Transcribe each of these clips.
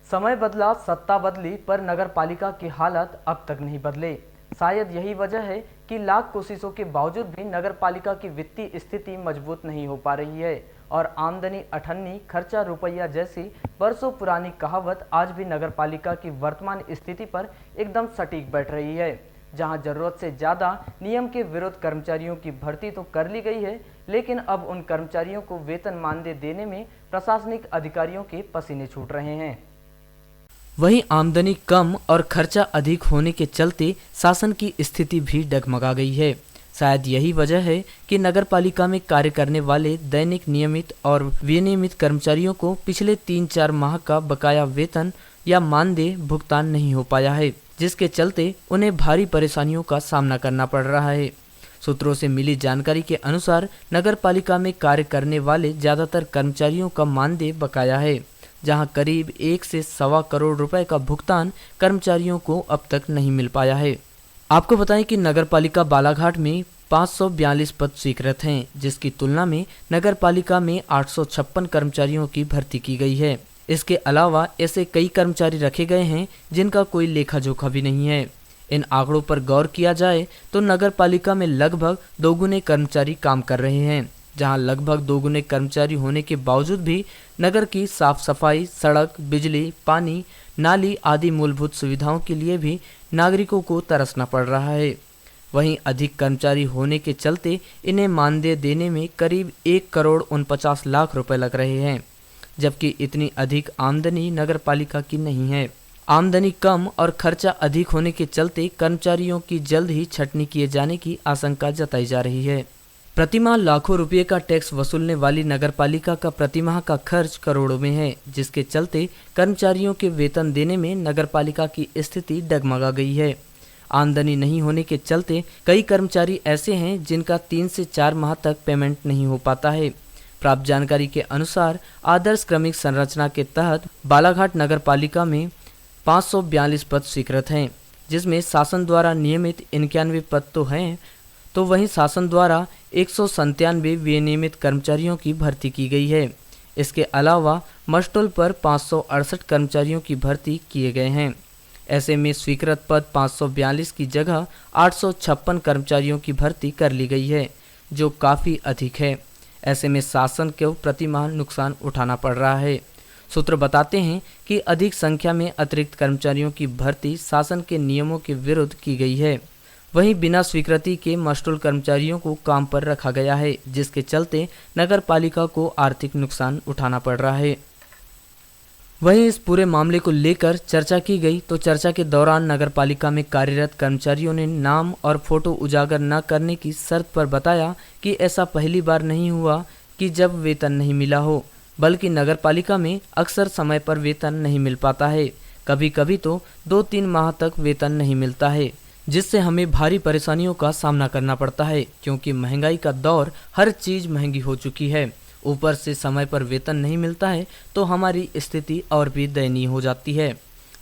समय बदला, सत्ता बदली, पर नगर पालिका की हालत अब तक नहीं बदले। शायद यही वजह है कि लाख कोशिशों के बावजूद भी नगर पालिका की वित्तीय स्थिति मजबूत नहीं हो पा रही है और आमदनी अठन्नी, खर्चा रुपया जैसी बरसों पुरानी कहावत आज भी नगर पालिका की वर्तमान स्थिति पर एकदम सटीक बैठ रही है। जहां जरूरत से ज़्यादा नियम के विरुद्ध कर्मचारियों की भर्ती तो कर ली गई है, लेकिन अब उन कर्मचारियों को वेतन मानदेय देने में प्रशासनिक अधिकारियों के पसीने छूट रहे हैं। वहीं आमदनी कम और खर्चा अधिक होने के चलते शासन की स्थिति भी डगमगा गई है। शायद यही वजह है कि नगर पालिका में कार्य करने वाले दैनिक नियमित और विनियमित कर्मचारियों को पिछले 3-4 माह का बकाया वेतन या मानदेय भुगतान नहीं हो पाया है, जिसके चलते उन्हें भारी परेशानियों का सामना करना पड़ रहा है। सूत्रों से मिली जानकारी के अनुसार नगर पालिका में कार्य करने वाले ज्यादातर कर्मचारियों का मानदेय बकाया है, जहां करीब 1 से सवा करोड़ रुपए का भुगतान कर्मचारियों को अब तक नहीं मिल पाया है। आपको बताएं कि नगर पालिका बालाघाट में 542 पद स्वीकृत हैं, जिसकी तुलना में नगर पालिका में 856 कर्मचारियों की भर्ती की गई है। इसके अलावा ऐसे कई कर्मचारी रखे गए हैं जिनका कोई लेखा जोखा भी नहीं है। इन आंकड़ों पर गौर किया जाए तो नगर पालिका में लगभग दोगुने कर्मचारी काम कर रहे हैं, जहां लगभग दोगुने कर्मचारी होने के बावजूद भी नगर की साफ सफाई, सड़क, बिजली, पानी, नाली आदि मूलभूत सुविधाओं के लिए भी नागरिकों को तरसना पड़ रहा है। वहीं अधिक कर्मचारी होने के चलते इन्हें मानदेय देने में करीब 1 करोड़ 49 लाख रुपए लग रहे हैं, जबकि इतनी अधिक आमदनी नगर पालिका की नहीं है। आमदनी कम और खर्चा अधिक होने के चलते कर्मचारियों की जल्द ही छटनी किए जाने की आशंका जताई जा रही है। प्रतिमाह लाखों रुपये का टैक्स वसूलने वाली नगरपालिका का प्रतिमाह का खर्च करोड़ों में है, जिसके चलते कर्मचारियों के वेतन देने में नगरपालिका की स्थिति डगमगा गई है। आमदनी नहीं होने के चलते कई कर्मचारी ऐसे हैं जिनका 3 से 4 माह तक पेमेंट नहीं हो पाता है। प्राप्त जानकारी के अनुसार आदर्श क्रमिक संरचना के तहत बालाघाट नगरपालिका में 542 पद स्वीकृत हैं, जिसमें शासन द्वारा नियमित 91 पद तो हैं, तो वहीं शासन द्वारा 197 विनियमित कर्मचारियों की भर्ती की गई है। इसके अलावा मस्टोल पर 568 कर्मचारियों की भर्ती किए गए हैं। ऐसे में स्वीकृत पद 542 की जगह 856 कर्मचारियों की भर्ती कर ली गई है, जो काफ़ी अधिक है। ऐसे में शासन को प्रतिमाह नुकसान उठाना पड़ रहा है। सूत्र बताते हैं कि अधिक संख्या में अतिरिक्त कर्मचारियों की भर्ती शासन के नियमों के विरुद्ध की गई है। वहीं बिना स्वीकृति के मस्टूल कर्मचारियों को काम पर रखा गया है, जिसके चलते नगर पालिका को आर्थिक नुकसान उठाना पड़ रहा है। वहीं इस पूरे मामले को लेकर चर्चा की गई तो चर्चा के दौरान नगर पालिका में कार्यरत कर्मचारियों ने नाम और फोटो उजागर न करने की शर्त पर बताया कि ऐसा पहली बार नहीं हुआ कि जब वेतन नहीं मिला हो, बल्कि नगर पालिका में अक्सर समय पर वेतन नहीं मिल पाता है। कभी कभी तो 2-3 माह तक वेतन नहीं मिलता है, जिससे हमें भारी परेशानियों का सामना करना पड़ता है, क्योंकि महंगाई का दौर, हर चीज़ महंगी हो चुकी है। ऊपर से समय पर वेतन नहीं मिलता है तो हमारी स्थिति और भी दयनीय हो जाती है।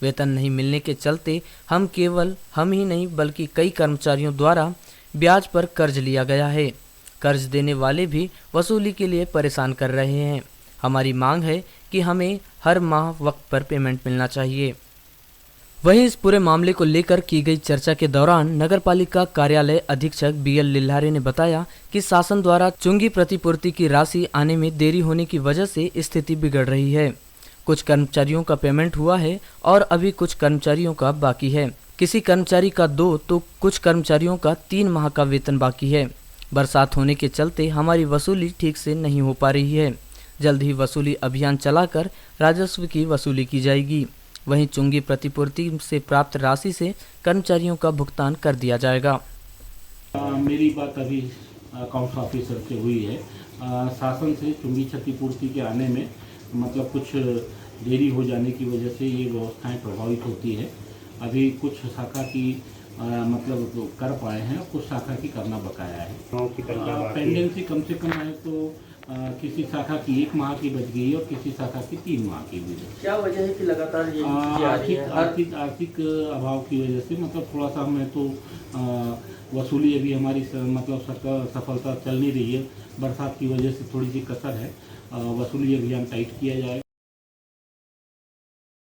वेतन नहीं मिलने के चलते केवल हम ही नहीं बल्कि कई कर्मचारियों द्वारा ब्याज पर कर्ज लिया गया है। कर्ज देने वाले भी वसूली के लिए परेशान कर रहे हैं। हमारी मांग है कि हमें हर माह वक्त पर पेमेंट मिलना चाहिए। वहीं इस पूरे मामले को लेकर की गई चर्चा के दौरान नगरपालिका कार्यालय अधीक्षक BL लिल्हारे ने बताया कि शासन द्वारा चुंगी प्रतिपूर्ति की राशि आने में देरी होने की वजह से स्थिति बिगड़ रही है। कुछ कर्मचारियों का पेमेंट हुआ है और अभी कुछ कर्मचारियों का बाकी है। किसी कर्मचारी का 2 तो कुछ कर्मचारियों का 3 माह का वेतन बाकी है। बरसात होने के चलते हमारी वसूली ठीक से नहीं हो पा रही है। जल्द ही वसूली अभियान चलाकर राजस्व की वसूली की जाएगी। वहीं चुंगी प्रतिपूर्ति से प्राप्त राशि से कर्मचारियों का भुगतान कर दिया जाएगा। मेरी बात अभी अकाउंट्स ऑफिसर से हुई है। शासन से चुंगी क्षतिपूर्ति के आने में मतलब कुछ देरी हो जाने की वजह से ये व्यवस्थाएं प्रभावित होती है। अभी कुछ शाखा की मतलब कर पाए हैं, कुछ शाखा की करना बकाया है। पेंडेंसी कम से कम है तो किसी शाखा की 1 माह की बच गई और किसी शाखा की 3 माह की भी। क्या वजह है कि लगातार ये आर्थिक अभाव की वजह से मतलब थोड़ा सा हमें तो वसूली अभी हमारी मतलब सफलता चल नहीं रही है। बरसात की वजह से थोड़ी सी कसर है। वसूली अभियान टाइट किया जाए।